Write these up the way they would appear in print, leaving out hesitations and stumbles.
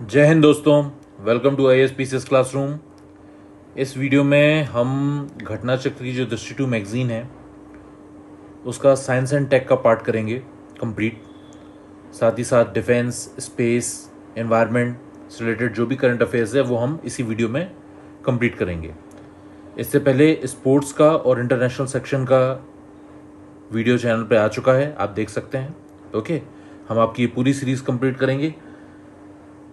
जय हिंद दोस्तों, welcome to IAS classroom. इस वीडियो में हम घटना चक्र की जो दृष्टि टू मैगजीन है उसका साइंस एंड टेक का पार्ट करेंगे कंप्लीट। साथ ही साथ डिफेंस, स्पेस, एनवायरनमेंट से रिलेटेड जो भी करंट अफेयर्स है वो हम इसी वीडियो में कंप्लीट करेंगे। इससे पहले स्पोर्ट्स का और इंटरनेशनल सेक्शन का वीडियो चैनल पे आ चुका है, आप देख सकते हैं। ओके, हम आपकी ये पूरी सीरीज कंप्लीट करेंगे,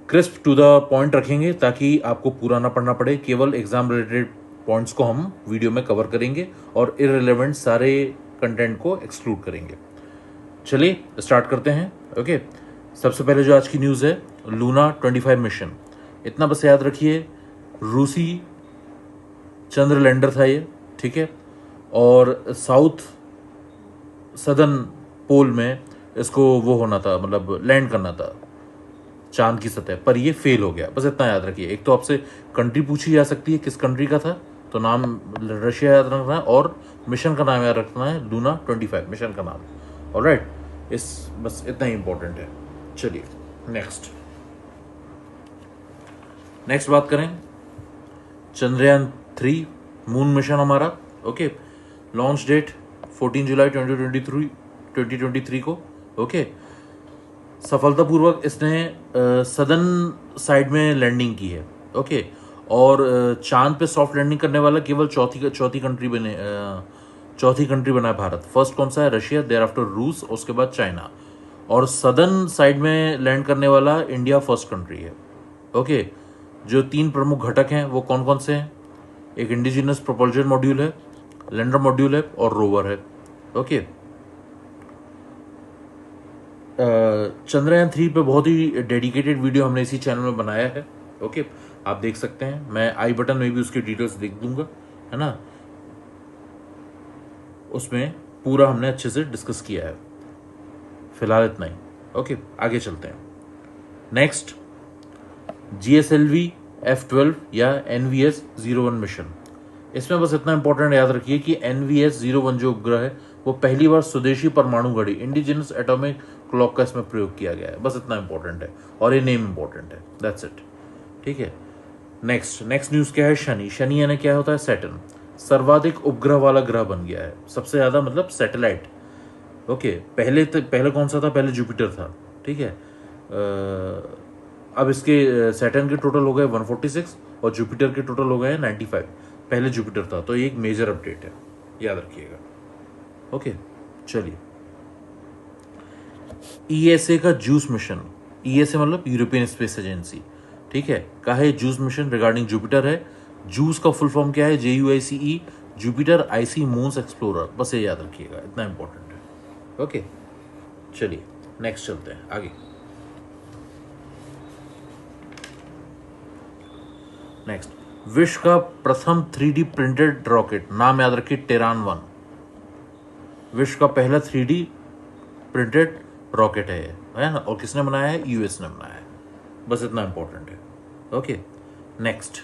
क्रिस्प टू द पॉइंट रखेंगे ताकि आपको पूरा ना पढ़ना पड़े। केवल एग्जाम रिलेटेड पॉइंट्स को हम वीडियो में कवर करेंगे और इररिलेवेंट सारे कंटेंट को एक्सक्लूड करेंगे। चलिए स्टार्ट करते हैं। ओके, सबसे पहले जो आज की न्यूज़ है, लूना 25 मिशन। इतना बस याद रखिए, रूसी चंद्र लैंडर था ये, ठीक है। और साउथ सदर्न पोल में इसको वो होना था, मतलब लैंड करना था चांद की सतह पर, ये फेल हो गया। बस इतना याद रखिए। एक तो आपसे कंट्री पूछी जा सकती है किस कंट्री का था, तो नाम रशिया याद रखना है और मिशन का नाम याद रखना है, लूना 25 मिशन का नाम। ऑलराइट, इस बस इतना ही इंपॉर्टेंट है। चलिए नेक्स्ट बात करें, चंद्रयान 3 मून मिशन हमारा। ओके, लॉन्च डेट 14 जुलाई 2023 को। ओके, सफलतापूर्वक इसने सदर्न साइड में लैंडिंग की है। ओके, और चांद पे सॉफ्ट लैंडिंग करने वाला केवल चौथी कंट्री बना है भारत। फर्स्ट कौन सा है? रशिया, देयर आफ्टर रूस, उसके बाद चाइना। और सदर्न साइड में लैंड करने वाला इंडिया फर्स्ट कंट्री है। ओके, जो 3 प्रमुख घटक हैं वो कौन कौन से हैं? एक इंडिजिनस प्रोपल्जन मॉड्यूल है, लैंडर मॉड्यूल है और रोवर है। ओके, चंद्रयान 3 पे बहुत ही डेडिकेटेड वीडियो हमने इसी चैनल में बनाया है। ओके, आप देख सकते हैं, मैं आई बटन में भी उसकी डिटेल्स देख दूंगा, है ना। उसमें पूरा हमने अच्छे से डिस्कस किया है। फिलहाल इतना ही। ओके, आगे चलते हैं। नेक्स्ट, GSLV F12 या NVS 01 मिशन। इसमें बस इतना इंपॉर्टेंट याद रखिए कि NVS 01 जो उपग्रह है वो पहली बार स्वदेशी परमाणु घड़ी, इंडिजिनस एटॉमिक क्लॉक का इसमें प्रयोग किया गया है। बस इतना इंपॉर्टेंट है और ये नेम इंपॉर्टेंट है, दैट्स इट। ठीक है, नेक्स्ट न्यूज क्या है? शनि यानी क्या होता है? सैटर्न सर्वाधिक उपग्रह वाला ग्रह बन गया है, सबसे ज्यादा, मतलब सैटेलाइट। ओके, पहले कौन सा था? पहले जुपिटर था, ठीक है। अब इसके सैटर्न के टोटल हो गए 146 और जुपिटर के टोटल हो गए 95। पहले जुपिटर था, तो ये एक मेजर अपडेट है, याद रखिएगा। ओके, चलिए, ESA का जूस मिशन। ESA मतलब यूरोपियन स्पेस एजेंसी, ठीक है, का है जूस मिशन रिगार्डिंग जुपिटर है। जूस का फुल फॉर्म क्या है? JUICE, Jupiter IC moons explorer. बस ये याद रखिएगा, इतना इंपॉर्टेंट है। ओके, चलिए नेक्स्ट चलते हैं आगे। नेक्स्ट, विश्व का प्रथम 3D प्रिंटेड रॉकेट, नाम याद रखिए, टेरान 1। विश्व का पहला 3D प्रिंटेड रॉकेट है ये, है ना। और किसने बनाया है? US ने बनाया है। बस इतना इंपॉर्टेंट है। ओके, नेक्स्ट,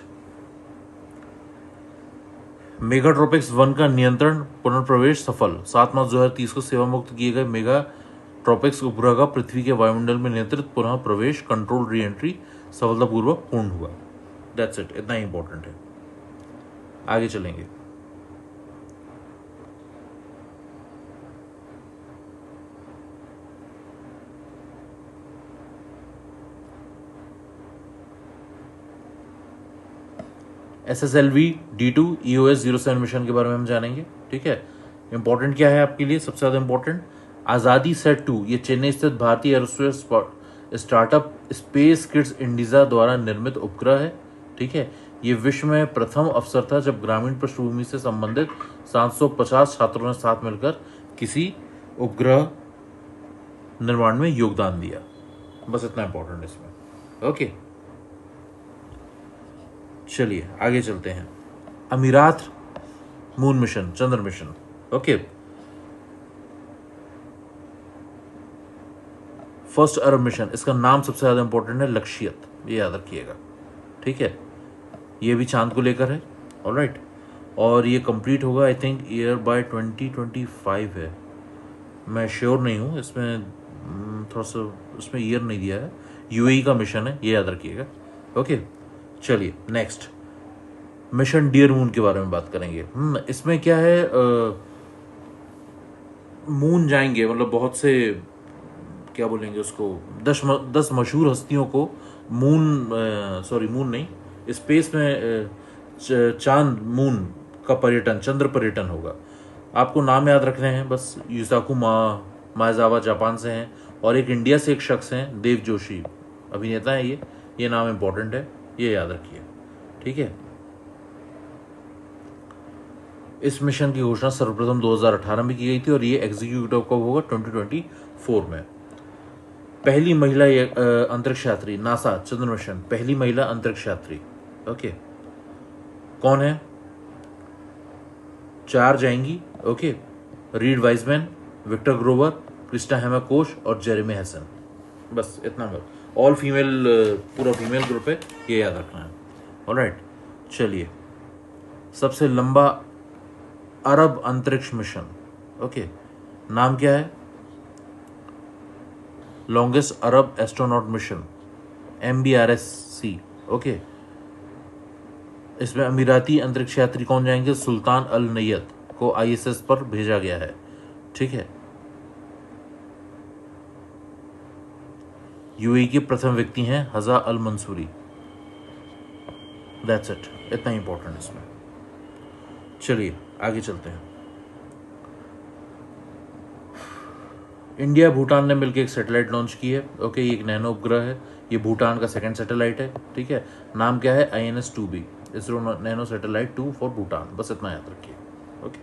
मेगाट्रॉपिक्स 1 का नियंत्रण पुनर्प्रवेश सफल। 7 मार्च 2030 को सेवा मुक्त किए गए मेगाट्रॉपिक्स उपग्रह का पृथ्वी के वायुमंडल में नियंत्रित पुनः प्रवेश, कंट्रोल री एंट्री सफलतापूर्वक पूर्ण हुआ। दैट्स इट, इतना ही इंपॉर्टेंट है। आगे चलेंगे। SSLV D2 EOS 07 मिशन के बारे में हम जानेंगे, ठीक है। इंपॉर्टेंट क्या है आपके लिए? सबसे ज्यादा इंपॉर्टेंट, आज़ादी सेट 2, ये चेन्नई स्थित भारतीय एरोस्पेस स्टार्टअप स्पेस किड्स इंडिजा द्वारा निर्मित उपग्रह है, ठीक है। ये विश्व में प्रथम अवसर था जब ग्रामीण पृष्ठभूमि से संबंधित 750 छात्रों ने साथ मिलकर किसी उपग्रह निर्माण में योगदान दिया। बस इतना इंपॉर्टेंट है इसमें। ओके, चलिए आगे चलते हैं। अमीरात मून मिशन, चंद्र mission. Okay, first Arab mission, इसका नाम सबसे ज्यादा इंपॉर्टेंट है, लक्ष्यत, ये याद रखिएगा, ठीक है। ये भी चांद को लेकर है, ऑलराइट। और ये कंप्लीट होगा आई थिंक ईयर बाय 2025 है, मैं श्योर नहीं हूँ इसमें, थोड़ा सा इसमें ईयर नहीं दिया है। यूएई का मिशन है, ये याद रखिएगा। ओके, चलिए नेक्स्ट मिशन डियर मून के बारे में बात करेंगे। इसमें क्या है, मून जाएंगे, मतलब बहुत से, क्या बोलेंगे उसको, 10 मशहूर हस्तियों को मून, सॉरी मून नहीं, स्पेस में चांद मून का पर्यटन, चंद्र पर्यटन होगा। आपको नाम याद रखने हैं बस। युसाकु माएजावा जापान से हैं, और एक इंडिया से एक शख्स हैं, देव जोशी अभिनेता है। ये नाम इंपॉर्टेंट है, ये याद रखिए, ठीक है। इस मिशन की घोषणा सर्वप्रथम 2018 में की गई थी, और ये एग्जीक्यूटिव कब होगा, 2024 में। पहली महिला अंतरिक्ष यात्री, नासा चंद्र मिशन, पहली महिला अंतरिक्ष यात्री। ओके, कौन है? 4 जाएंगी। Okay, Reid Wiseman, Victor Glover, Christina Hammock Koch और जेरेमी हैसन। बस इतना बस, ऑल फीमेल, पूरा फीमेल ग्रुप है, ये याद रखना है। ऑलराइट, चलिए सबसे लंबा अरब अंतरिक्ष मिशन। ओके, नाम क्या है? लॉन्गेस्ट अरब एस्ट्रोनॉट मिशन, MBRSC। ओके, इसमें अमीराती अंतरिक्ष यात्री कौन जाएंगे? सुल्तान अल नैयत को ISS पर भेजा गया है, ठीक है। यूएई के प्रथम व्यक्ति हैं हजा अल मंसूरी। दैट्स इट, इतना ही इंपॉर्टेंट इसमें। चलिए आगे चलते हैं। इंडिया भूटान ने मिलकर एक सैटेलाइट लॉन्च की है। ओके, ये एक नैनो उपग्रह है, ये भूटान का सेकंड सैटेलाइट है, ठीक है। नाम क्या है? INS-2B, ISRO nano satellite 2 for Bhutan. बस इतना याद रखिए। ओके,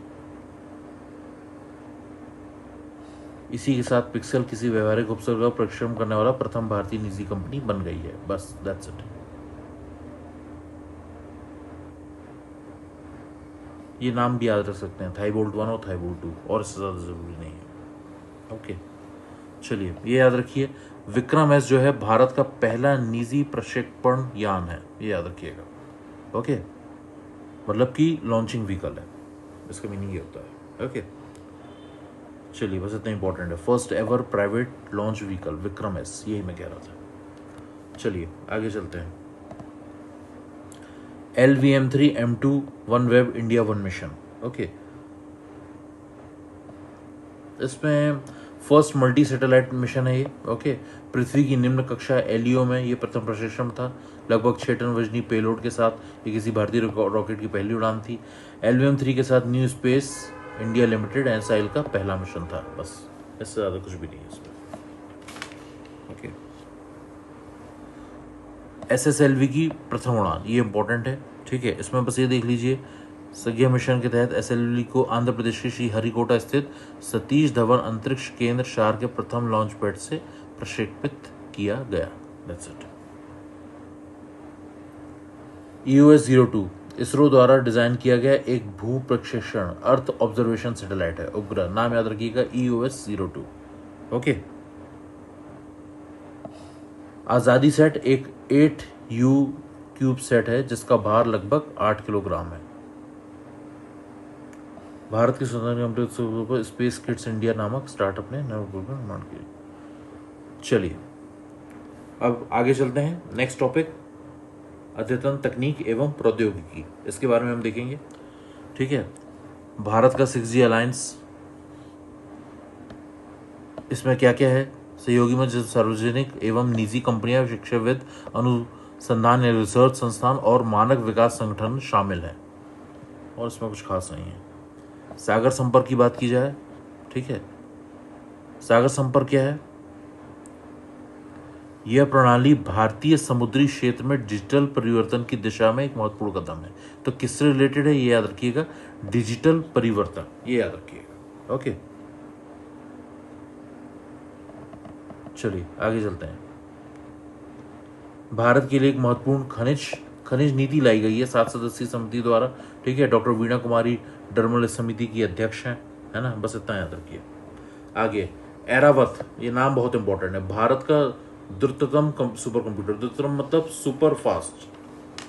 इसी के साथ पिक्सल किसी व्यवहारिक उपग्रह का प्रक्षेपण करने वाला प्रथम भारतीय निजी कंपनी बन गई है। बस दैट्स इट। ये नाम भी याद रख सकते हैं, थाईबोल्ट 1 और थाईबोल्ट 2, और इससे ज़्यादा ज़रूरी नहीं है। ओके, चलिए ये याद रखिए, विक्रम एस जो है भारत का पहला निजी प्रक्षेपण यान है, ये याद रखिएगा। ओके, मतलब कि लॉन्चिंग व्हीकल है, इसका मीनिंग ये होता है। ओके, चलिए बस इतना इंपॉर्टेंट है, first ever private launch vehicle Vikram S, यही मैं कह रहा था। चलिए आगे चलते हैं। LVM-3 M2 OneWeb India 1 mission. Okay, इसमें फर्स्ट मल्टी सैटेलाइट मिशन है ये। ओके, पृथ्वी की निम्न कक्षा LEO में ये प्रथम प्रक्षेपण था। लगभग 6 टन वजनी पेलोड के साथ ये किसी भारतीय रॉकेट की पहली उड़ान थी। LVM-3 के साथ new space India limited SIL का पहला मिशन था। बस, इससे ज़्यादा कुछ भी नहीं है इसमें। ओके, SSLV की प्रथम उड़ान, ये इंपॉर्टेंट है, ठीक है। इसमें बस ये देख लीजिए, सगिया मिशन के तहत SSLV को आंध्र प्रदेश के श्रीहरिकोटा स्थित सतीश धवन अंतरिक्ष केंद्र शार के प्रथम लॉन्च पैड से प्रक्षेपित किया गया। That's it. EOS-02 इसरो द्वारा डिजाइन किया गया एक भू प्रक्षेपण अर्थ ऑब्जर्वेशन सैटेलाइट है, उपग्रह। नाम याद रखिएगा, EOS-02। ओके, आजादी सेट एक 8U क्यूब सेट है जिसका भार लगभग 8 किलोग्राम है। भारत के स्वतंत्रता अमृत पर स्पेस किड्स इंडिया नामक स्टार्टअप ने निर्माण किया। चलिए अब आगे चलते हैं। नेक्स्ट टॉपिक, अद्यतन तकनीक एवं प्रौद्योगिकी, इसके बारे में हम देखेंगे, ठीक है। भारत का 6G अलायंस, इसमें क्या क्या है? सहयोगी में सार्वजनिक एवं निजी कंपनियां, शिक्षाविद, अनुसंधान या रिसर्च संस्थान और मानक विकास संगठन शामिल हैं, और इसमें कुछ खास नहीं है। सागर संपर्क की बात की जाए, ठीक है, सागर संपर्क क्या है? यह प्रणाली भारतीय समुद्री क्षेत्र में डिजिटल परिवर्तन की दिशा में एक महत्वपूर्ण कदम है। तो किससे रिलेटेड है ये याद रखिएगा, डिजिटल परिवर्तन, ये याद रखिएगा। ओके, चलिए आगे चलते हैं। भारत के लिए एक महत्वपूर्ण खनिज नीति लाई गई है 7 सदस्यीय समिति द्वारा, ठीक है। डॉक्टर वीणा कुमारी डर्मल इस समिति की अध्यक्ष हैं, है ना। बस इतना याद रखिए। आगे एरावत, ये नाम बहुत इंपॉर्टेंट है, भारत का द्रुततम सुपर कंप्यूटर, द्रुततम मतलब सुपर फास्ट,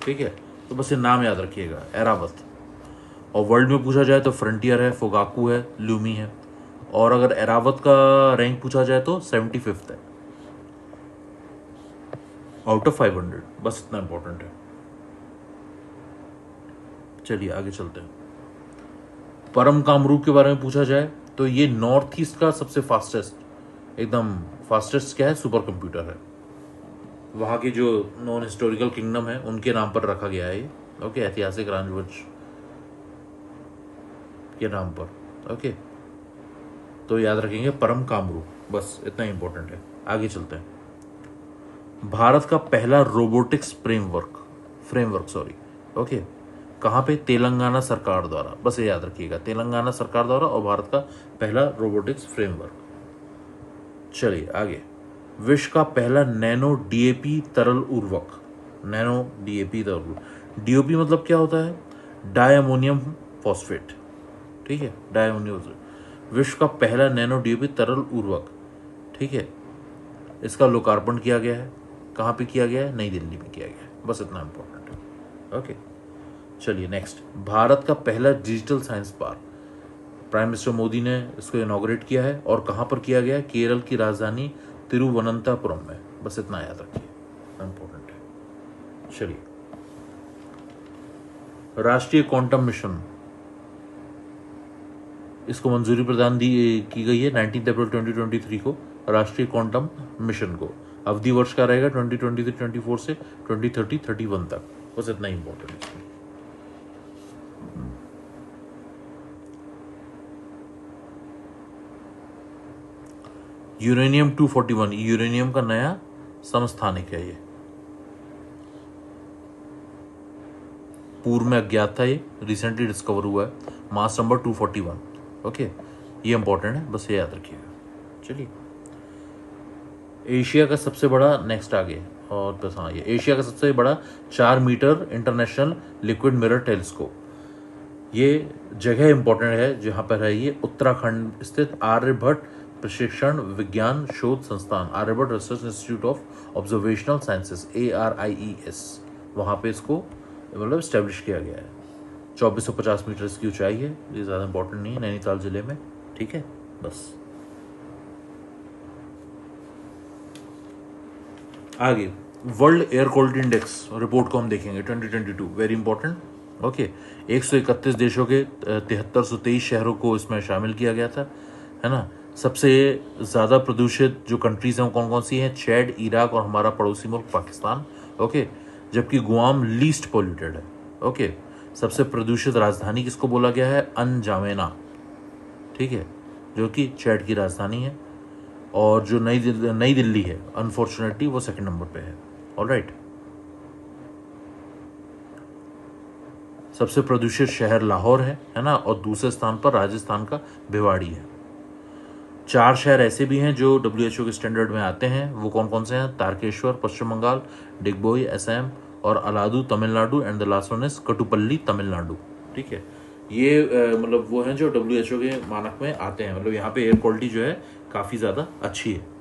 ठीक है। तो बस ये नाम याद रखिएगा, एरावत। और वर्ल्ड में पूछा जाए तो फ्रंटियर है, फोगाकू है, ल्यूमी है। और अगर एरावत का रैंक पूछा जाए तो 75th है। आउट ऑफ 500, बस इतना इंपॉर्टेंट है। चलिए आगे चलते हैं। परम कामरूप के बारे में पूछा जाए तो ये नॉर्थ ईस्ट का सबसे फास्टेस्ट, एकदम फास्टेस्ट क्या है, सुपर कंप्यूटर है। वहाँ के जो नॉन हिस्टोरिकल किंगडम है उनके नाम पर रखा गया है ये, ओके, ऐतिहासिक राजवंश के नाम पर, ओके। तो याद रखेंगे परम कामरूप, बस इतना इंपॉर्टेंट है। आगे चलते हैं। भारत का पहला रोबोटिक्स फ्रेमवर्क सॉरी, ओके, कहाँ पे? तेलंगाना सरकार द्वारा, बस ये याद रखिएगा, तेलंगाना सरकार द्वारा, और भारत का पहला रोबोटिक्स फ्रेमवर्क। चलिए आगे। विश्व का पहला नैनो डीएपी तरल उर्वरक, नैनो डीएपी तरल, डीओपी मतलब क्या होता है? डाई अमोनियम फॉस्फेट, ठीक है, डाई अमोनियम फॉस्फेट। विश्व का पहला नैनो डीएपी तरल उर्वरक, ठीक है, इसका लोकार्पण किया गया है। कहाँ पे किया गया है? नई दिल्ली में किया गया है, बस इतना इंपॉर्टेंट है, ओके। चलिए नेक्स्ट। भारत का पहला digital science park, prime minister Modi ने इसको इनॉग्रेट किया है, और कहाँ पर किया गया है? केरल की राजधानी तिरुवनंतपुरम में, बस इतना याद रखिए, इंपॉर्टेंट है। चलिए, राष्ट्रीय क्वांटम मिशन, इसको मंजूरी प्रदान की गई है 19 अप्रैल 2023 को, राष्ट्रीय क्वांटम मिशन को। अवधि वर्ष का रहेगा 2023-24 से 2030-31 तक, बस इतना ही इंपॉर्टेंट है। यूरेनियम 241, यूरेनियम का नया समस्थानिक है ये, पूर्व में अज्ञात था, ये रिसेंटली डिस्कवर हुआ है, मास नंबर 241, ओके, ये इंपॉर्टेंट है, बस ये याद रखिएगा। चलिए, एशिया का सबसे बड़ा, नेक्स्ट आगे, और बस हाँ, ये एशिया का सबसे बड़ा 4 meter international liquid mirror telescope, ये जगह इंपॉर्टेंट है जहाँ पर है ये, उत्तराखंड स्थित आर्यभट्ट प्रशिक्षण विज्ञान शोध संस्थान, Aryabhatta research institute of observational sciences, ARIES, वहाँ पे इसको मतलब इस्टेब्लिश किया गया है। 2450 मीटर इसकी ऊंचाई है, ये ज़्यादा इंपॉर्टेंट नहीं है, नैनीताल जिले में, ठीक है, बस। आगे, world air quality index report को हम देखेंगे 2022, वेरी इंपॉर्टेंट, ओके। 131 देशों के 7323 शहरों को इसमें शामिल किया गया था, है ना। सबसे ज़्यादा प्रदूषित जो कंट्रीज हैं वो कौन कौन सी हैं? चैड, इराक और हमारा पड़ोसी मुल्क पाकिस्तान, ओके, जबकि गुआम लीस्ट पॉल्यूटेड है, ओके। सबसे प्रदूषित राजधानी किसको बोला गया है? अनजामेना, ठीक है, जो कि चैड की राजधानी है, और जो नई दिल्ली है अनफॉर्चुनेटली वो सेकंड नंबर पे है, ऑलराइट। सबसे प्रदूषित शहर लाहौर है ना, और दूसरे स्थान पर राजस्थान का भिवाड़ी है। 4 शहर ऐसे भी हैं जो WHO के स्टैंडर्ड में आते हैं, वो कौन कौन से हैं? तारकेश्वर पश्चिम बंगाल, डिगबोई असम, और अलादू Tamil Nadu, and the last one is कटुपल्ली Tamil Nadu, ठीक है। ये मतलब वो हैं जो WHO के मानक में आते हैं, मतलब यहाँ पे एयर क्वालिटी जो है काफ़ी ज़्यादा अच्छी है।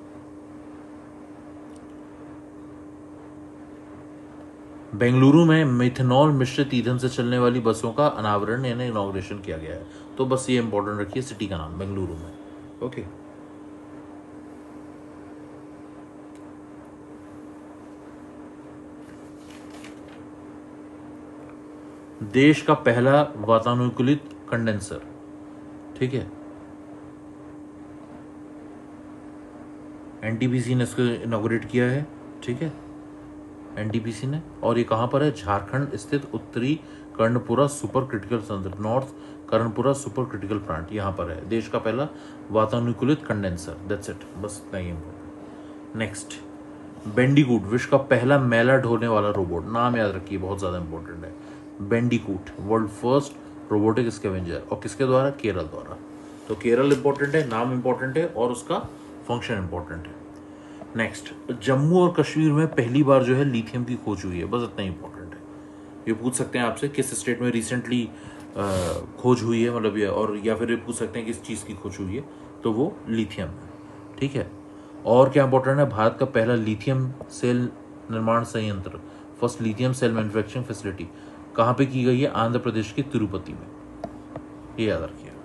बेंगलुरु में मिथेनॉल मिश्रित ईंधन से चलने वाली बसों का अनावरण यानी इनॉग्रेशन किया गया है, तो बस ये इंपॉर्टेंट रखिए, सिटी का नाम बेंगलुरु में, ओके। देश का पहला वातानुकूलित कंडेंसर, ठीक है, NTPC ने इसको इनॉग्रेट किया है, ठीक है, NTPC ने, और ये कहाँ पर है? झारखंड स्थित उत्तरी Karanpura super critical centre, north Karanpura super critical plant, यहाँ पर है देश का पहला वातानुकूलित कंडेंसर, दैट्स इट, बस इतना ही इंपॉर्टेंट। नेक्स्ट, बेंडीकूट, विश्व का पहला मैला ढोने वाला रोबोट, नाम याद रखिए, बहुत ज़्यादा इंपॉर्टेंट है, बेंडीकूट, वर्ल्ड फर्स्ट रोबोटिक स्कैवेंजर, और किसके द्वारा? केरल द्वारा। तो केरल इंपॉर्टेंट है, नाम इंपॉर्टेंट है, और उसका फंक्शन इंपॉर्टेंट है। नेक्स्ट, जम्मू और कश्मीर में पहली बार जो है लिथियम की खोज हुई है, बस इतना इंपॉर्टेंट है। ये पूछ सकते हैं आपसे किस स्टेट में रिसेंटली खोज हुई है, मतलब ये, और या फिर ये पूछ सकते हैं किस चीज़ की खोज हुई है, तो वो लिथियम है, ठीक है। और क्या इंपॉर्टेंट है? भारत का पहला लिथियम सेल निर्माण संयंत्र, first lithium cell manufacturing facility, कहाँ पे की गई है? आंध्र प्रदेश की तिरुपति में, ये याद रखिएगा,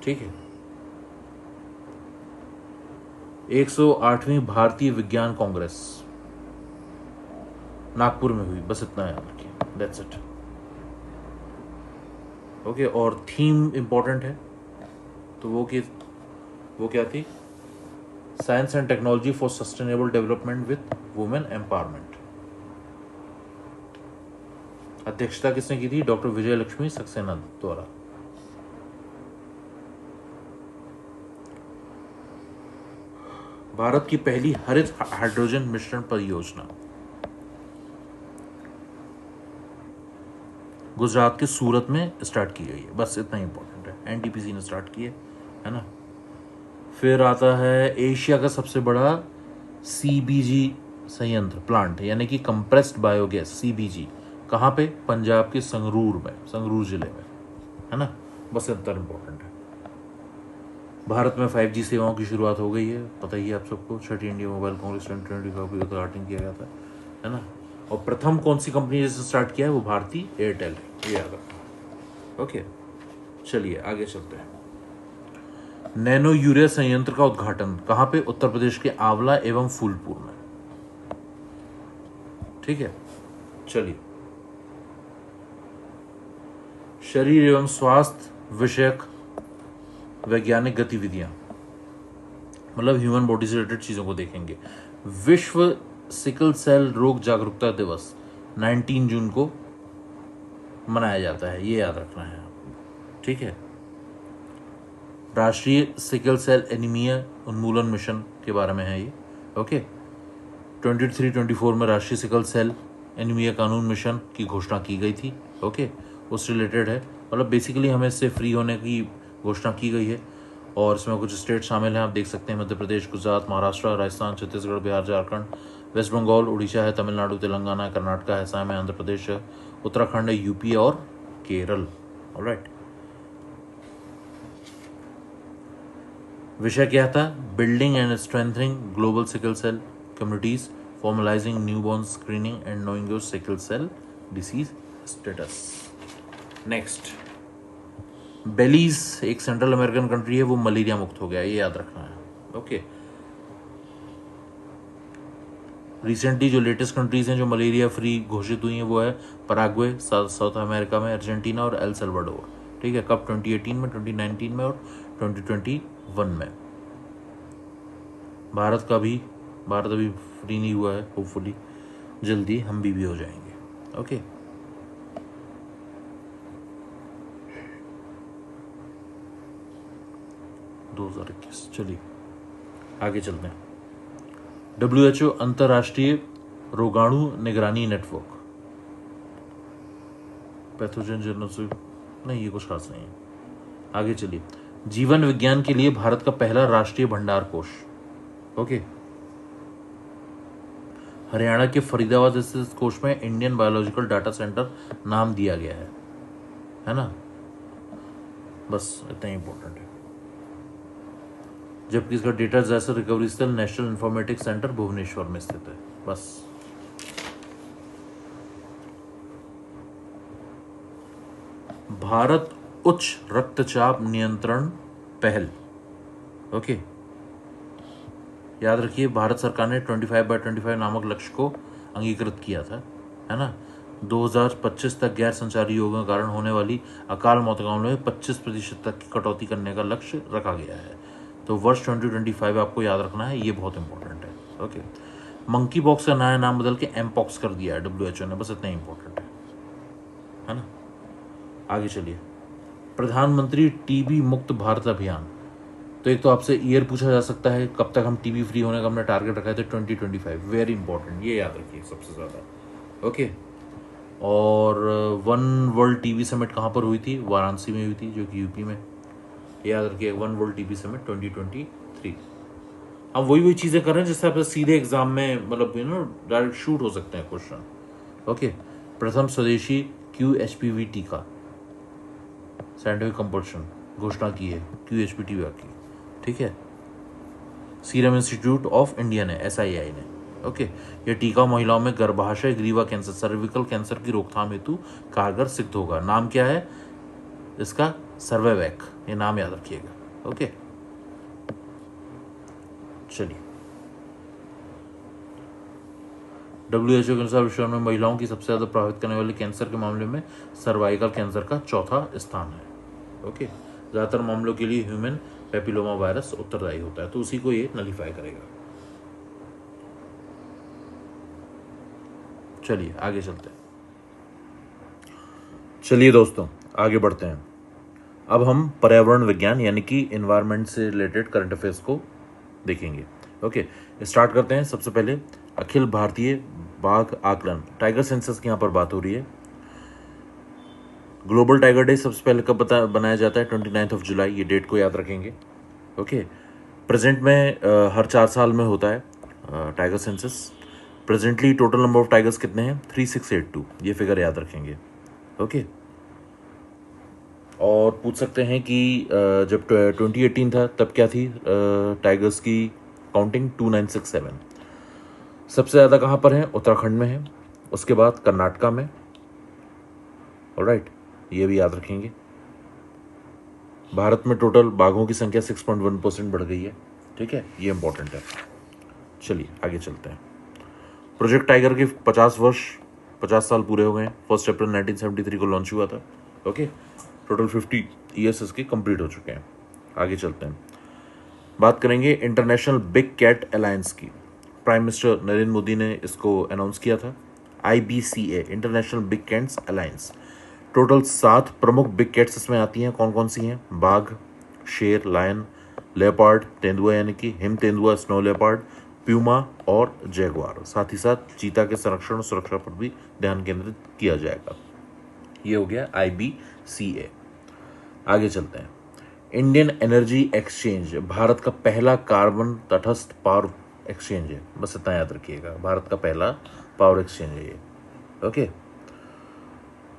ठीक है। 108वीं भारतीय विज्ञान कांग्रेस, नागपुर में हुई, बस इतना याद रखिए, दैट्स इट। ओके, और थीम इंपॉर्टेंट है, तो वो क्या थी? Science and technology for sustainable development with women empowerment. अध्यक्षता किसने की थी? डॉक्टर विजय लक्ष्मी सक्सेना द्वारा। भारत की पहली हरित हाइड्रोजन मिश्रण परियोजना गुजरात के सूरत में स्टार्ट की गई है, बस इतना इंपॉर्टेंट है। एनटीपीसी ने स्टार्ट की है ना। फिर आता है एशिया का सबसे बड़ा सीबीजी संयंत्र प्लांट, यानी कि कंप्रेस्ड बायोगैस सीबीजी, कहाँ पे? पंजाब के संगरूर जिले में, है ना। बस इतना इंपॉर्टेंट है। भारत में 5G सेवाओं की शुरुआत हो गई है, पता ही है आप सबको। छठी इंडिया मोबाइल कांग्रेस 2025 का उद्घाटन किया गया था, है ना। और प्रथम कौन सी कंपनी ने स्टार्ट किया है? वो भारती एयरटेल है, ये याद रखना। ओके, चलिए आगे चलते हैं। नैनो यूरिया संयंत्र का उद्घाटन कहाँ पे? उत्तर प्रदेश के आंवला एवं फूलपुर में, ठीक है। चलिए, शरीर एवं स्वास्थ्य विषयक वैज्ञानिक गतिविधियां, मतलब ह्यूमन बॉडी से रिलेटेड चीजों को देखेंगे। विश्व सिकल सेल रोग जागरूकता दिवस 19 जून को मनाया जाता है, ये याद रखना है, ठीक है। राष्ट्रीय सिकल सेल एनीमिया उन्मूलन मिशन के बारे में है ये, ओके। 23-24 में राष्ट्रीय सिकल सेल एनीमिया कानून मिशन की घोषणा की गई थी, ओके। उससे रिलेटेड है, मतलब बेसिकली हमें इससे फ्री होने की घोषणा की गई है। और इसमें कुछ स्टेट शामिल हैं, आप देख सकते हैं, मध्य प्रदेश, गुजरात, महाराष्ट्र, राजस्थान, छत्तीसगढ़, बिहार, झारखंड, वेस्ट बंगाल, उड़ीसा है, तमिलनाडु, तेलंगाना, कर्नाटक है, असम है, आंध्र प्रदेश है, उत्तराखंड है, यूपी और केरल। ऑलराइट, विषय क्या था? Building and strengthening global sickle cell communities, formalising newborn screening and knowing your sickle cell disease status. Next, Belize एक सेंट्रल अमेरिकन कंट्री है, वो मलेरिया मुक्त हो गया, ये याद रखना है, ओके। रिसेंटली जो लेटेस्ट कंट्रीज हैं जो मलेरिया फ्री घोषित हुई हैं वो है पराग्वे साउथ अमेरिका में, अर्जेंटीना और एल सल्वाडोर, ठीक है। कब? 2018 में, 2019 में और 2021 में। भारत अभी फ्री नहीं हुआ है, होपफुली जल्दी हम भी हो जाएंगे, ओके। चलिए आगे चलते हैं। WHO अंतर्राष्ट्रीय रोगाणु निगरानी नेटवर्क, पैथोजन जर्नल नहीं, ये कुछ खास नहीं है। आगे चलिए, जीवन विज्ञान के लिए भारत का पहला राष्ट्रीय भंडार कोष, ओके। हरियाणा के फरीदाबाद स्थित कोष में इंडियन बायोलॉजिकल डाटा सेंटर नाम दिया गया है ना। बस इतना ही इंपॉर्टेंट है। जबकि इसका डेटा डिजास्टर रिकवरी स्थल नेशनल इंफॉर्मेटिक्स सेंटर भुवनेश्वर में स्थित है, बस। भारत उच्च रक्तचाप नियंत्रण पहल, ओके। याद रखिए, भारत सरकार ने 25/25 नामक लक्ष्य को अंगीकृत किया था, है ना। 2025 तक गैर संचारी रोगों के कारण होने वाली अकाल मौत में 25% तक की कटौती करने का लक्ष्य रखा गया है। तो वर्ष 2025 आपको याद रखना है, ये बहुत इंपॉर्टेंट है, ओके। मंकी पॉक्स का नया नाम बदल के एमपॉक्स कर दिया है WHO ने, बस इतना इंपॉर्टेंट है ना। आगे चलिए, प्रधानमंत्री टीबी मुक्त भारत अभियान। तो एक तो आपसे ईयर पूछा जा सकता है, कब तक हम टीबी फ्री होने का हमने टारगेट रखा है, तो 2025, वेरी इंपॉर्टेंट, ये याद रखिए सबसे ज़्यादा, ओके। और वन वर्ल्ड टीबी समिट कहाँ पर हुई थी? वाराणसी में हुई थी, जो कि यूपी में, याद रखिए। One world TB summit 2023। हम वही चीज़ें कर रहे हैं जिससे आप सीधे एग्जाम में, मतलब डायरेक्ट शूट हो सकते हैं क्वेश्चन, ओके। प्रथम स्वदेशी QHPV टीका साइंटिफिक कंपल्शन घोषणा की है, QHPV की, ठीक है। सीरम इंस्टीट्यूट ऑफ इंडिया ने, SII ने, ओके। यह टीका महिलाओं में गर्भाशय ग्रीवा कैंसर, सर्विकल कैंसर की रोकथाम हेतु कारगर सिद्ध होगा। नाम क्या है इसका? सर्वेवैक, ये नाम याद रखिएगा, ओके। चलिए, WHO के अनुसार विश्व में महिलाओं की सबसे ज़्यादा प्रभावित करने वाले कैंसर के मामले में सर्वाइकल कैंसर का चौथा स्थान है। ओके, ज़्यादातर मामलों के लिए ह्यूमन पेपिलोमा वायरस उत्तरदायी होता है, तो उसी को ये नलीफाई करेगा। चलिए आगे चलते हैं। चलिए दोस्तों आगे बढ़ते हैं। अब हम पर्यावरण विज्ञान यानी कि एनवायरनमेंट से रिलेटेड करंट अफेयर्स को देखेंगे। ओके, स्टार्ट करते हैं। सबसे पहले अखिल भारतीय बाघ आकलन, टाइगर सेंसस की यहाँ पर बात हो रही है। ग्लोबल टाइगर डे सबसे पहले कब बनाया जाता है? 29 जुलाई, ये डेट को याद रखेंगे। ओके, प्रेजेंट में हर 4 साल में होता है tiger census. Presently total number of tigers कितने हैं? 3682, ये फिगर याद रखेंगे। ओके, और पूछ सकते हैं कि जब 2018 था तब क्या थी टाइगर्स की काउंटिंग? 2967। सबसे ज़्यादा कहाँ पर है? उत्तराखंड में है, उसके बाद कर्नाटका में। ऑलराइट, ये भी याद रखेंगे। भारत में टोटल बाघों की संख्या 6.1% बढ़ गई है। ठीक है, ये इंपॉर्टेंट है। चलिए आगे चलते हैं। प्रोजेक्ट टाइगर के 50 साल पूरे हो गए हैं। 1 अप्रैल 1973 को लॉन्च हुआ था। ओके, टोटल 50 ईयर्स इसके कंप्लीट हो चुके हैं। आगे चलते हैं, बात करेंगे इंटरनेशनल बिग कैट अलायंस की। प्राइम मिनिस्टर नरेंद्र मोदी ने इसको अनाउंस किया था। IBCA, international big cats alliance. Total 7 प्रमुख बिग कैट्स इसमें आती हैं। कौन कौन सी हैं? बाघ, शेर, लायन, लेपर्ड, तेंदुआ यानी कि हिम तेंदुआ, स्नो लेपर्ड, प्यूमा और जैगुआर। साथ ही साथ चीता के संरक्षण और सुरक्षा पर भी ध्यान केंद्रित किया जाएगा। ये हो गया IBCA। आगे चलते हैं। इंडियन एनर्जी एक्सचेंज भारत का पहला कार्बन तटस्थ पावर एक्सचेंज है। बस इतना याद रखिएगा, भारत का पहला पावर एक्सचेंज है ये। ओके,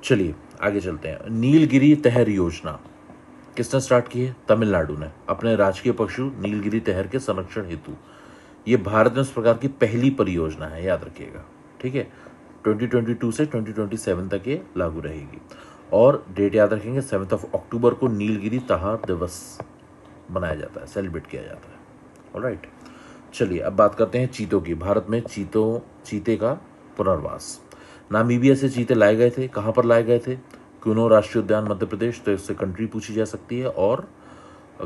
चलिए आगे चलते हैं। नीलगिरी तहर योजना किसने स्टार्ट की है? तमिलनाडु ने, अपने राजकीय पशु नीलगिरी तहर के संरक्षण हेतु। ये भारत में इस प्रकार की पहली परियोजना है, याद रखिएगा। ठीक है, 2022 से 2027 तक ये लागू रहेगी। और डेट याद रखेंगे, 7 अक्टूबर को नीलगिरी तहार दिवस बनाया जाता है, सेलिब्रेट किया जाता है। ऑलराइट, चलिए अब बात करते हैं चीतों की। भारत में चीते का पुनर्वास। नामीबिया से चीते लाए गए थे। कहाँ पर लाए गए थे? कुनो राष्ट्रीय उद्यान मध्य प्रदेश, तो इससे कंट्री पूछी जा सकती है, और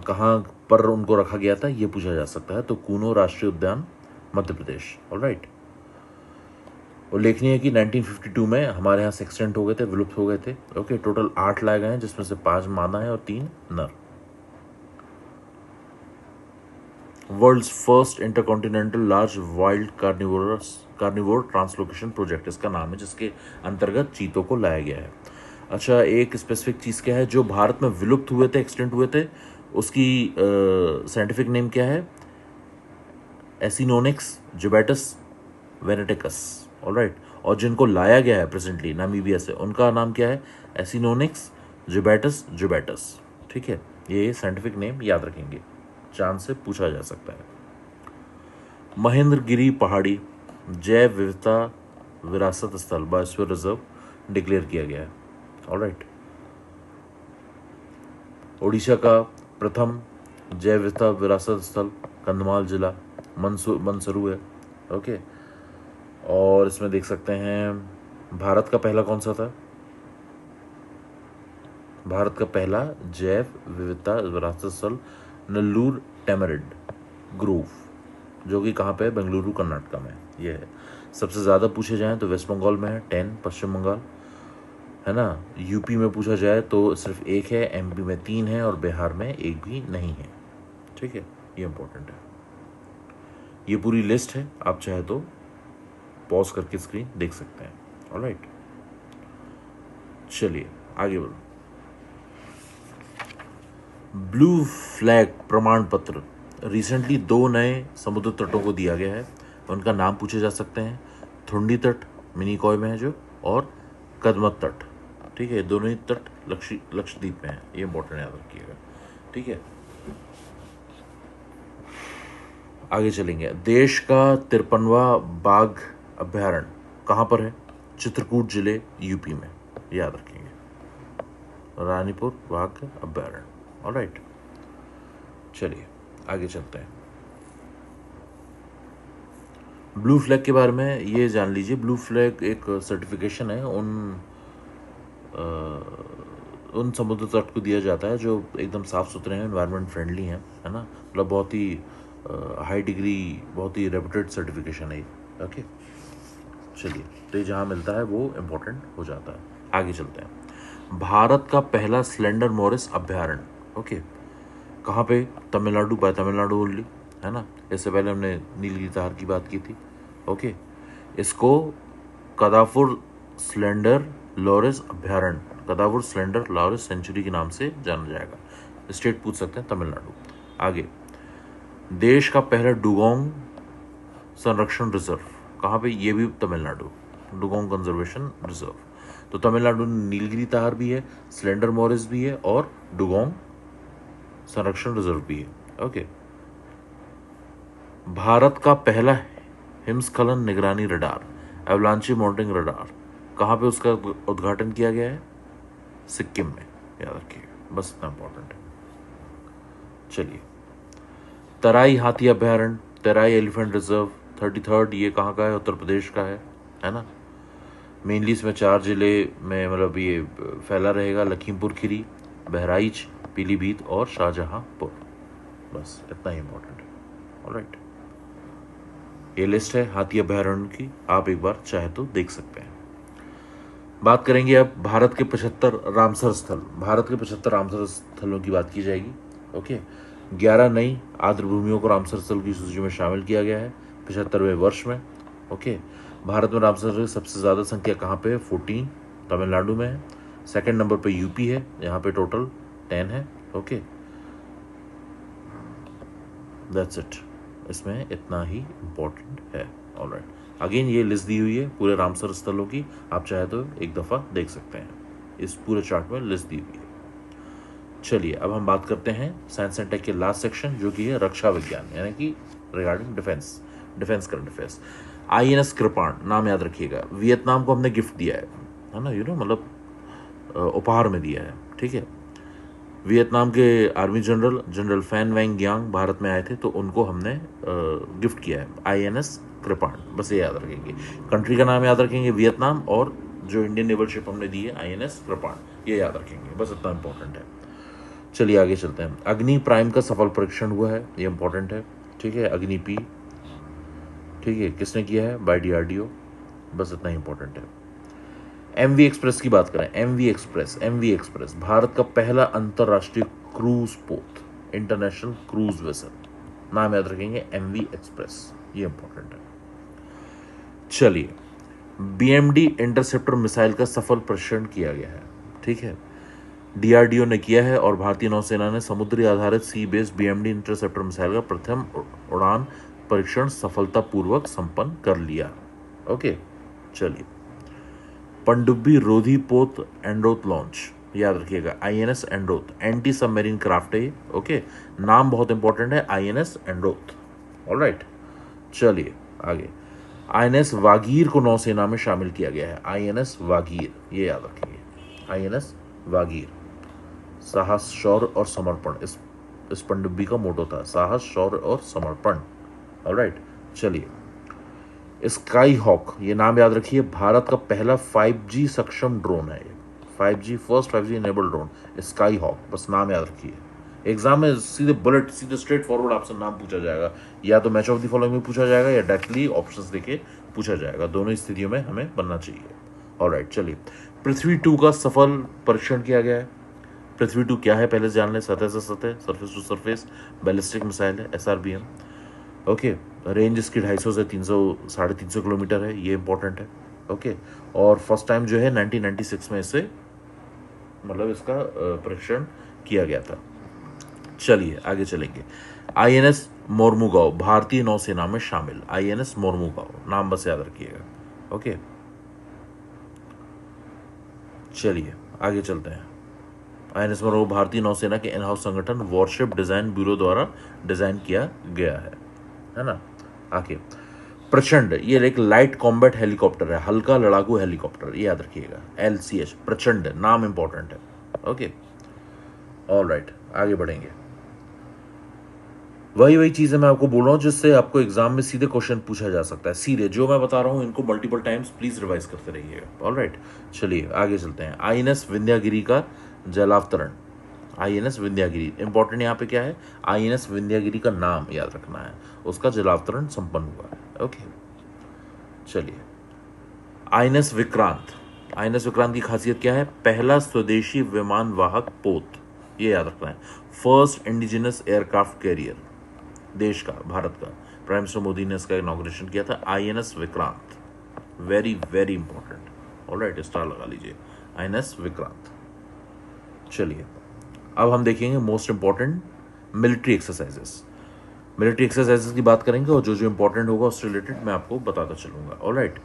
कहाँ पर उनको रखा गया था ये पूछा जा सकता है। तो कुनो राष्ट्रीय उद्यान मध्य प्रदेश। ऑलराइट, उल्लेखनीय है कि 1952 में हमारे यहाँ से एक्सटेंट हो गए थे, विलुप्त हो गए थे। ओके, टोटल 8 लाए गए हैं, जिसमें से 5 मादा है और 3 नर। World's first intercontinental large wild carnivore translocation project इसका नाम है, जिसके अंतर्गत चीतों को लाया गया है। अच्छा, एक स्पेसिफिक चीज़ क्या है? जो भारत में विलुप्त हुए थे, एक्सटेंट हुए थे, उसकी साइंटिफिक नेम क्या है? एसिनोनिक्स जुबैटस वेनेटिकस। ऑलराइट, और जिनको लाया गया है प्रेजेंटली नामीबिया से, उनका नाम क्या है? एसिनोनिक्स जुबैटस। ठीक है, ये साइंटिफिक नेम याद रखेंगे, चांद से पूछा जा सकता है। महेंद्रगिरी पहाड़ी जैव विविधता विरासत स्थल, बायोस्फीयर रिजर्व डिक्लेयर किया गया है। ऑलराइट, ओडिशा का प्रथम जैव विविधता विरासत स्थल कंधमाल जिला मनसरू है। ओके, और इसमें देख सकते हैं भारत का पहला कौन सा था? भारत का पहला जैव विविधता विरासत स्थल नेल्लूर टैमरिड ग्रोव, जो कि कहाँ पे है? बेंगलुरु कर्नाटका में ये है। सबसे ज़्यादा पूछे जाएं तो वेस्ट बंगाल में है 10, पश्चिम बंगाल है ना। यूपी में पूछा जाए तो सिर्फ 1 है, MP में 3 है और बिहार में 1 भी नहीं है। ठीक है, ये इंपॉर्टेंट है। ये पूरी लिस्ट है, आप चाहे तो पॉज करके स्क्रीन देख सकते हैं। ऑलराइट, चलिए आगे बढ़ो। ब्लू फ्लैग प्रमाण पत्र रिसेंटली 2 नए समुद्र तटों को दिया गया है। उनका नाम पूछे जा सकते हैं। थुंडी तट मिनीकॉय में है जो, और कदमत तट। ठीक है, दोनों ही तट लक्षद्वीप में है, ये इंपॉर्टेंट याद रखिएगा। ठीक है, आगे चलेंगे। देश का 53वां बाघ अभ्यारण्य कहाँ पर है? चित्रकूट जिले, यूपी में, याद रखेंगे, रानीपुर बाघ अभ्यारण्य। ऑलराइट, चलिए आगे चलते हैं। ब्लू फ्लैग के बारे में ये जान लीजिए, ब्लू फ्लैग एक सर्टिफिकेशन है उन समुद्र तट को दिया जाता है जो एकदम साफ़ सुथरे हैं, एनवायरनमेंट फ्रेंडली हैं, है ना, मतलब बहुत ही हाई डिग्री, बहुत ही रेपुटेड सर्टिफिकेशन है ये। ओके, चलिए, तो ये जहाँ मिलता है वो इम्पोर्टेंट हो जाता है। आगे चलते हैं। भारत का पहला स्लेंडर मॉरिस अभ्यारण्य, ओके, कहाँ पे? तमिलनाडु, बाय तमिलनाडु ओनली, है ना। इससे पहले हमने नीलगिरी तार की बात की थी। ओके, इसको कदापुर स्लेंडर लॉरेस अभ्यारण्य, कदापुर स्लेंडर लॉरेस सेंचुरी के नाम से जाना जाएगा। स्टेट पूछ सकते हैं, तमिलनाडु। आगे, देश का पहला डुगोंग संरक्षण रिजर्व कहाँ पे? ये भी तमिलनाडु, डुगोंग कंजर्वेशन रिजर्व। तो तमिलनाडु में नीलगिरी तार भी है, स्लेंडर मॉरिस भी है और डुगोंग संरक्षण रिजर्व भी है। ओके, भारत का पहला हिमस्खलन निगरानी रडार, एवलांची मॉनिटरिंग रडार, कहाँ पे उसका उद्घाटन किया गया है? सिक्किम में, याद रखिएगा, बस इतना इंपॉर्टेंट है। चलिए, तराई हाथी अभ्यारण्य, तराई एलिफेंट रिजर्व 33rd, ये कहाँ का है? उत्तर प्रदेश का है ना। मेनली इसमें 4 जिले में मतलब ये फैला रहेगा, लखीमपुर खीरी, बहराइच, पीलीभीत और शाहजहांपुर, बस इतना ही इंपॉर्टेंट है। ऑलराइट, ये लिस्ट है हाथी अभ्यारण्य की, आप एक बार चाहे तो देख सकते हैं। बात करेंगे अब भारत के 75 रामसर स्थल, भारत के 75 रामसर स्थलों की बात की जाएगी। ओके, 11 नई आर्द्रभूमियों को रामसर स्थल की सूची में शामिल किया गया है 75वें वर्ष में। ओके, भारत में रामसर की सबसे ज़्यादा संख्या कहाँ पे है? 14, तमिलनाडु में है। सेकंड नंबर पे यूपी है, यहाँ पे टोटल 10 है। ओके, दैट्स इट, इसमें इतना ही इम्पोर्टेंट है। ऑलराइट, अगेन ये लिस्ट दी हुई है पूरे रामसर स्थलों की, आप चाहे तो एक दफ़ा देख सकते हैं, इस पूरे चार्ट में लिस्ट दी हुई है। चलिए, अब हम बात करते हैं साइंस एंड टेक के लास्ट सेक्शन, जो कि है रक्षा विज्ञान, यानी कि regarding defence current affairs. INS कृपाण, नाम याद रखिएगा, वियतनाम को हमने गिफ्ट दिया है ना, मतलब उपहार में दिया है, ठीक है। वियतनाम के आर्मी जनरल फैन वैंग यांग भारत में आए थे, तो उनको हमने गिफ्ट किया है INS कृपाण, बस ये याद रखेंगे। कंट्री का नाम याद रखेंगे वियतनाम, और जो इंडियन नेवल शिप हमने दी है INS कृपाण, ये याद रखेंगे, बस इतना इंपॉर्टेंट है। चलिए आगे चलते हैं। अग्नि प्राइम का सफल परीक्षण हुआ है, ये इंपॉर्टेंट है, ठीक है। अग्नि P, ठीक है, किसने किया है? बाय DRDO, बस इतना ही इंपॉर्टेंट है। MV एक्सप्रेस की बात करें, MV एक्सप्रेस भारत का पहला अंतरराष्ट्रीय क्रूज पोत, इंटरनेशनल क्रूज वेसल, नाम याद रखेंगे MV एक्सप्रेस, ये इंपॉर्टेंट है। चलिए, BMD इंटरसेप्टर मिसाइल का सफल परीक्षण किया गया है, ठीक है, DRDO ने किया है, और भारतीय नौसेना ने समुद्री आधारित सी बेस्ड BMD इंटरसेप्टर मिसाइल का प्रथम उड़ान परीक्षण सफलतापूर्वक संपन्न कर लिया। ओके, चलिए, पनडुब्बी रोधी पोत एंड्रोथ लॉन्च, याद रखिएगा, INS Androth, anti submarine craft है। ओके, नाम बहुत इंपॉर्टेंट है, INS एंड्रोथ। ऑलराइट, चलिए आगे, INS वागीर को नौसेना में शामिल किया गया है, INS वागीर, ये याद रखिए, INS वागीर, साहस, शौर्य और समर्पण, इस पनडुब्बी का मोटो था, साहस, शौर्य और समर्पण। ऑलराइट, चलिए, स्काई हॉक, ये नाम याद रखिए, भारत का पहला 5G सक्षम ड्रोन है, 5G first 5G enabled drone, sky hawk, बस नाम याद रखिए। एग्जाम में सीधे स्ट्रेट फॉरवर्ड आपसे नाम पूछा जाएगा, या तो मैच ऑफ द फॉलोइंग में पूछा जाएगा, या डायरेक्टली ऑप्शंस देके पूछा जाएगा, दोनों स्थितियों में हमें बनना चाहिए। ऑलराइट, चलिए, पृथ्वी 2 का सफल परीक्षण किया गया है। पृथ्वी 2 क्या है पहले जान लें, सतह से सतह, surface to surface ballistic missile है, SRBM। ओके, रेंज इसकी 250 से 300 350 किलोमीटर है, ये इंपॉर्टेंट है। ओके, और फर्स्ट टाइम जो है 1996 में इसे मतलब इसका परीक्षण किया गया था। चलिए आगे चलेंगे। INS मोर्मुगांव भारतीय नौसेना में शामिल, INS मोर्मुगांव, नाम बस याद रखिएगा। ओके, चलिए आगे चलते हैं। INS मोर्मुगांव भारतीय नौसेना के इन हाउस संगठन वॉरशिप डिजाइन ब्यूरो द्वारा डिजाइन किया गया है ना। आगे, प्रचंड, ये एक लाइट कॉम्बैट हेलीकॉप्टर है, हल्का लड़ाकू हेलीकॉप्टर, ये याद रखिएगा, LCH, प्रचंड, नाम इंपॉर्टेंट है। ओके, ऑलराइट, आगे बढ़ेंगे। वही चीज़ें मैं आपको बोल रहा हूँ जिससे आपको एग्जाम में सीधे क्वेश्चन पूछा जा सकता है। सीधे जो मैं बता रहा हूँ इनको मल्टीपल टाइम्स प्लीज रिवाइज करते रहिएगा। ऑलराइट, चलिए आगे चलते हैं। आईएनएस विंध्यागिरी का जलावतरण। आईएनएस विंध्यागिरी इंपॉर्टेंट यहाँ पे क्या है, आईएनएस विंध्यागिरी का नाम याद रखना है, उसका जलावतरण संपन्न हुआ है। ओके, चलिए आईएनएस विक्रांत। आईएनएस विक्रांत की खासियत क्या है, पहला स्वदेशी विमान वाहक पोत, ये याद रखना है। फर्स्ट इंडिजिनस एयरक्राफ्ट कैरियर देश का, भारत का। प्राइम मिनिस्टर मोदी ने इसका इनॉग्रेशन किया था, INS Vikrant. Very very important. Alright, star लगा लीजिए, आईएनएस विक्रांत। चलिए अब हम देखेंगे most important military exercises. Military exercises की बात करेंगे और जो जो इंपॉर्टेंट होगा उससे रिलेटेड मैं आपको बताता चलूंगा। ऑलराइट,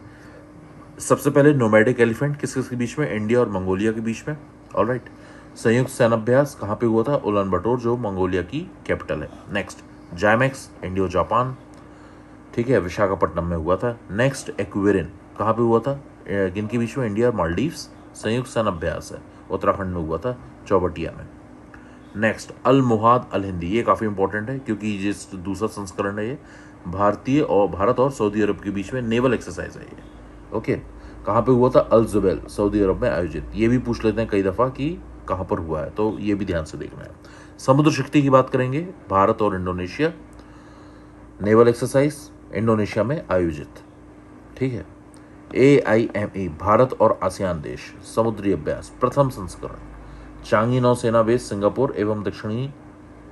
सबसे पहले नोमैडिक एलिफेंट किस किस के बीच में, इंडिया और मंगोलिया के बीच में। ऑलराइट, संयुक्त सेनाभ्यास कहाँ पे हुआ था, उलान बटोर जो मंगोलिया की कैपिटल है। नेक्स्ट जाइमेक्स, इंडियो जापान, ठीक है, विशाखापट्टनम में हुआ था। नेक्स्ट एक्वेरिन कहाँ पे हुआ था, किनके बीच में, इंडिया और मालदीव्स, संयुक्त सेनाभ्यास है, उत्तराखंड में हुआ था, चौबटिया में। नेक्स्ट अल मुहाद अल हिंदी, ये काफ़ी इंपॉर्टेंट है क्योंकि जिस दूसरा संस्करण है ये भारत और सऊदी अरब के बीच में नेवल एक्सरसाइज है ये। ओके, कहाँ पे हुआ था, अल जुबैल, सऊदी अरब में आयोजित। ये भी पूछ लेते हैं कई दफ़ा कि कहाँ पर हुआ है, तो ये भी ध्यान से देखना है। समुद्र शक्ति की बात करेंगे, भारत और इंडोनेशिया, नेवल एक्सरसाइज इंडोनेशिया में आयोजित, ठीक है। AIME भारत और आसियान देश समुद्री अभ्यास प्रथम संस्करण, चांगी नौसेना बेस सिंगापुर एवं दक्षिणी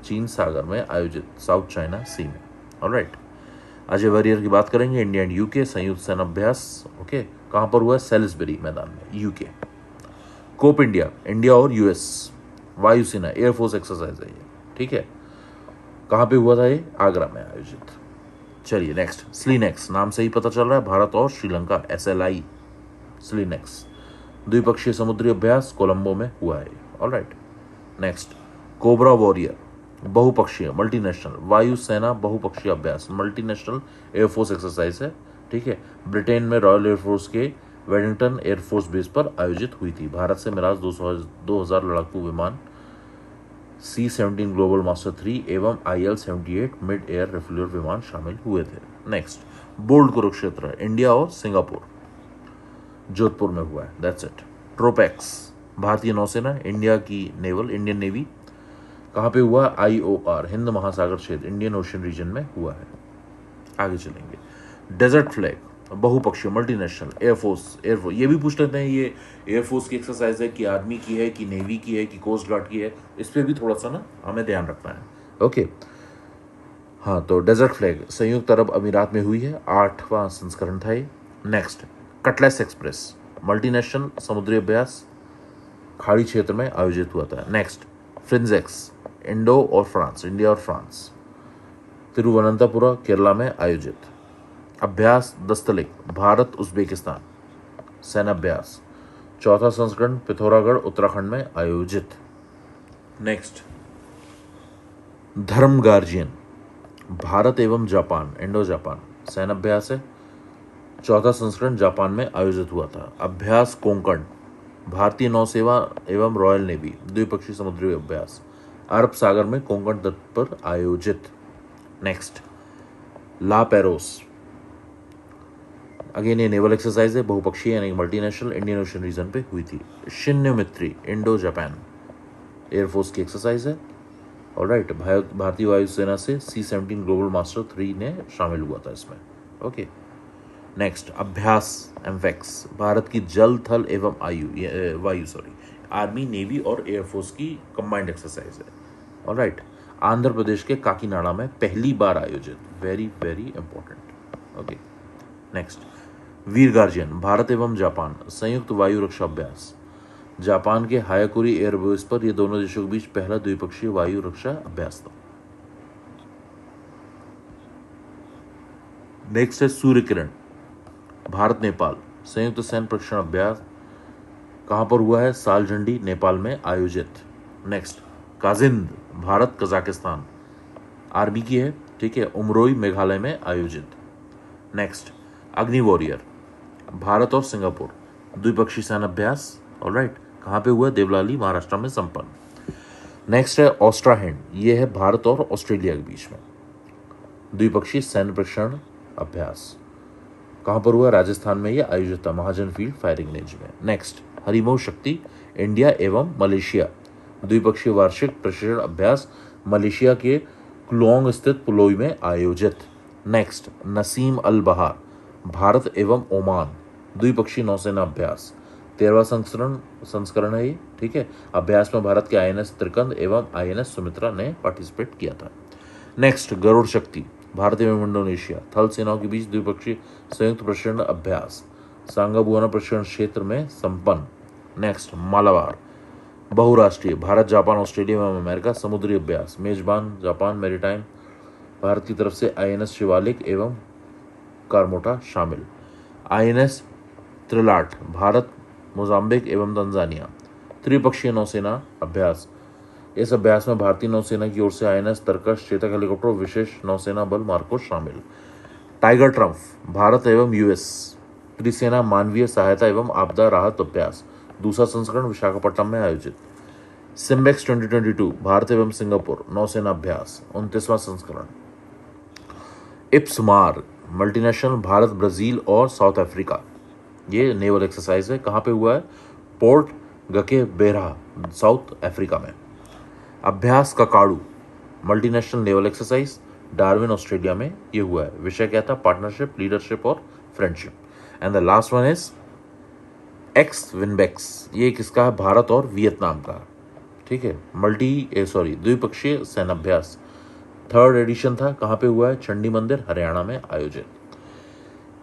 चीन सागर में आयोजित, साउथ चाइना सी में। ऑलराइट, अजय वॉरियर की बात करेंगे, इंडिया एंड यूके संयुक्त सेना अभ्यास। ओके, कहाँ पर हुआ है, सेलिसबरी मैदान में, यूके। कोप इंडिया, इंडिया और यूएस वायुसेना एयरफोर्स एक्सरसाइज है ये, ठीक है। कहाँ पे हुआ था ये, आगरा में आयोजित। चलिए नेक्स्ट स्लीनेक्स, नाम से ही पता चल रहा है भारत और श्रीलंका, SLI स्लीनेक्स, द्विपक्षीय समुद्री अभ्यास कोलंबो में हुआ है। ऑलराइट, नेक्स्ट कोबरा वॉरियर, बहुपक्षीय मल्टीनेशनल वायुसेना बहुपक्षीय अभ्यास, मल्टीनेशनल एयरफोर्स एक्सरसाइज है, ठीक है। ब्रिटेन में रॉयल एयरफोर्स के वेडिंगटन एयरफोर्स बेस पर आयोजित हुई थी। भारत से मिराज 2000 लड़ाकू विमान, C-17 ग्लोबल मास्टर 3 एवं IL-78 मिड एयर रिफ्यूलर विमान शामिल हुए थे। नेक्स्ट बोल्ड कुरुक्षेत्र, इंडिया और सिंगापुर, जोधपुर में हुआ है, दैट्स इट। ट्रोपैक्स भारतीय नौसेना, इंडिया की नेवल, इंडियन नेवी, कहाँ पे हुआ, IOR हिंद महासागर क्षेत्र, इंडियन ओशन रीजन में हुआ है। आगे चलेंगे, डेजर्ट फ्लैग बहुपक्षीय मल्टीनेशनल एयरफोर्स, ये भी पूछ लेते हैं ये एयरफोर्स की एक्सरसाइज है कि आर्मी की है कि नेवी की है कि कोस्ट गार्ड की है, इस पर भी थोड़ा सा ना हमें ध्यान रखना है। ओके, हाँ, तो डेजर्ट फ्लैग संयुक्त अरब अमीरात में हुई है, 8वां संस्करण था ये। नेक्स्ट कटलेस एक्सप्रेस मल्टीनेशनल समुद्री अभ्यास खाड़ी क्षेत्र में आयोजित हुआ था। नेक्स्ट फ्रिंजेक्स इंडो और फ्रांस, इंडिया और फ्रांस, तिरुवनंतपुरम केरला में आयोजित। अभ्यास दस्तलिक भारत उज्बेकिस्तान सेनाभ्यास, चौथा संस्करण पिथौरागढ़ उत्तराखंड में आयोजित। नेक्स्ट धर्म गार्जियन भारत एवं जापान इंडो जापान सेनाभ्यास है, चौथा संस्करण जापान में आयोजित हुआ था। अभ्यास कोंकण भारतीय नौसेना एवं रॉयल नेवी द्विपक्षीय समुद्री अभ्यास, अरब सागर में कोंकण तट पर आयोजित। नेक्स्ट ला पेरोस, अगेन ये नेवल एक्सरसाइज है, बहुपक्षीय यानी मल्टीनेशनल, इंडियन ओशन रीजन पे हुई थी। शिन्य मित्री इंडो जापान एयरफोर्स की एक्सरसाइज है। ऑलराइट, भारतीय वायुसेना से C-17 ग्लोबल मास्टर 3 ने शामिल हुआ था इसमें। ओके, नेक्स्ट अभ्यास एम्फेक्स भारत की जल थल एवं वायु आर्मी नेवी और एयरफोर्स की कंबाइंड एक्सरसाइज है। ऑलराइट, आंध्र प्रदेश के काकीनाडा में पहली बार आयोजित, very very important. Okay, next Veer Guardian Bharat एवं जापान संयुक्त वायु रक्षा अभ्यास, जापान के हायाकुरी एयरबेस पर यह दोनों देशों के बीच पहला द्विपक्षीय वायु रक्षा अभ्यास था। नेक्स्ट है सूर्य किरण भारत नेपाल संयुक्त सैन्य प्रशिक्षण अभ्यास, कहां पर हुआ है, सालझंडी नेपाल में आयोजित। Next Kazind Bharat Kazakhstan army की है, ठीक है, उमरोई मेघालय में आयोजित। नेक्स्ट अग्नि वॉरियर भारत और सिंगापुर द्विपक्षीय सैन्य अभ्यास, ऑलराइट, कहाँ पे हुआ, देवलाली महाराष्ट्र में संपन्न। नेक्स्ट है ऑस्ट्राहैंड, ये है भारत और ऑस्ट्रेलिया के बीच में। द्विपक्षीय सैन्य प्रशिक्षण अभ्यास कहाँ पर हुआ? राजस्थान में ये आयोजित था, महाजन फील्ड फायरिंग रेंज में। नेक्स्ट, हरिमोह शक्ति इंडिया एवं मलेशिया द्विपक्षीय वार्षिक प्रशिक्षण अभ्यास मलेशिया के क्लोंग स्थित पुलोई में आयोजित। नेक्स्ट, नसीम अल बहार भारत एवं ओमान द्विपक्षीय नौसेना अभ्यास 13वां संस्करण है ये, ठीक है। अभ्यास में भारत के INS त्रिकंद एवं INS सुमित्रा ने पार्टिसिपेट किया था। नेक्स्ट, गरुड़ शक्ति भारत एवं इंडोनेशिया थल सेनाओं के बीच द्विपक्षीय संयुक्त प्रशिक्षण अभ्यास सांगाबुआना प्रशिक्षण क्षेत्र में संपन्न। नेक्स्ट, मालाबार बहुराष्ट्रीय भारत जापान ऑस्ट्रेलिया एवं अमेरिका समुद्री अभ्यास मेजबान जापान मैरीटाइम भारत की तरफ से INS शिवालिक एवं कारमोटा शामिल। INS त्रिलाट भारत मोजाम्बिक एवं तंजानिया त्रिपक्षीय नौसेना अभ्यास। इस अभ्यास में भारतीय नौसेना की ओर से INS तरकश चेतक हेलीकॉप्टर विशेष नौसेना बल मार्को शामिल। टाइगर ट्रम्फ भारत एवं US त्रिसेना मानवीय सहायता एवं आपदा राहत अभ्यास दूसरा संस्करण विशाखापट्टनम में आयोजित। सिम्बेक्स 2022 भारत एवं सिंगापुर नौसेना अभ्यास 29वां संस्करण। इप्समार मल्टीनेशनल भारत ब्राजील और साउथ अफ्रीका ये नेवल एक्सरसाइज है। कहाँ पे हुआ है? पोर्ट गके बेरा साउथ अफ्रीका में। अभ्यास Kakadu multinational naval exercise Darwin Australia में ये हुआ है। विषय क्या था? पार्टनरशिप, लीडरशिप और friendship. And the last one is ex VINBAX, ये किसका है? भारत और वियतनाम का, ठीक है। द्विपक्षीय सैन्याभ्यास 3rd एडिशन था। कहाँ पे हुआ है? चंडी मंदिर हरियाणा में आयोजित।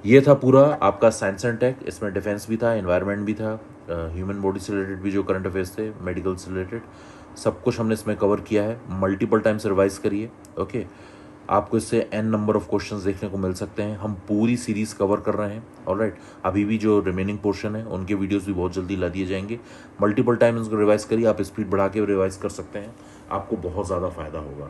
ये था पूरा आपका साइंस एंड टेक। इसमें डिफेंस भी था, एनवायरनमेंट भी था, ह्यूमन बॉडी से रिलेटेड भी जो करंट अफेयर्स थे, मेडिकल से रिलेटेड सब कुछ हमने इसमें कवर किया है। मल्टीपल टाइम्स रिवाइज करिए, ओके। आपको इससे n नंबर ऑफ क्वेश्चंस देखने को मिल सकते हैं। हम पूरी सीरीज कवर कर रहे हैं, ऑलराइट। अभी भी जो रिमेनिंग पोर्शन है उनके वीडियोस भी बहुत जल्दी ला दिए जाएंगे। मल्टीपल टाइम इसको रिवाइज करिए, आप स्पीड बढ़ा के रिवाइज कर सकते हैं, आपको बहुत ज़्यादा फायदा होगा।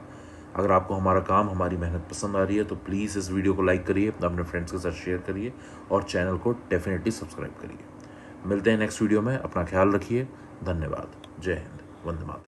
अगर आपको हमारा काम, हमारी मेहनत पसंद आ रही है तो प्लीज़ इस वीडियो को लाइक करिए, अपने फ्रेंड्स के साथ शेयर करिए और चैनल को डेफिनेटली सब्सक्राइब करिए। मिलते हैं नेक्स्ट वीडियो में, अपना ख्याल रखिए। धन्यवाद। जय हिंद, वंदे मातरम।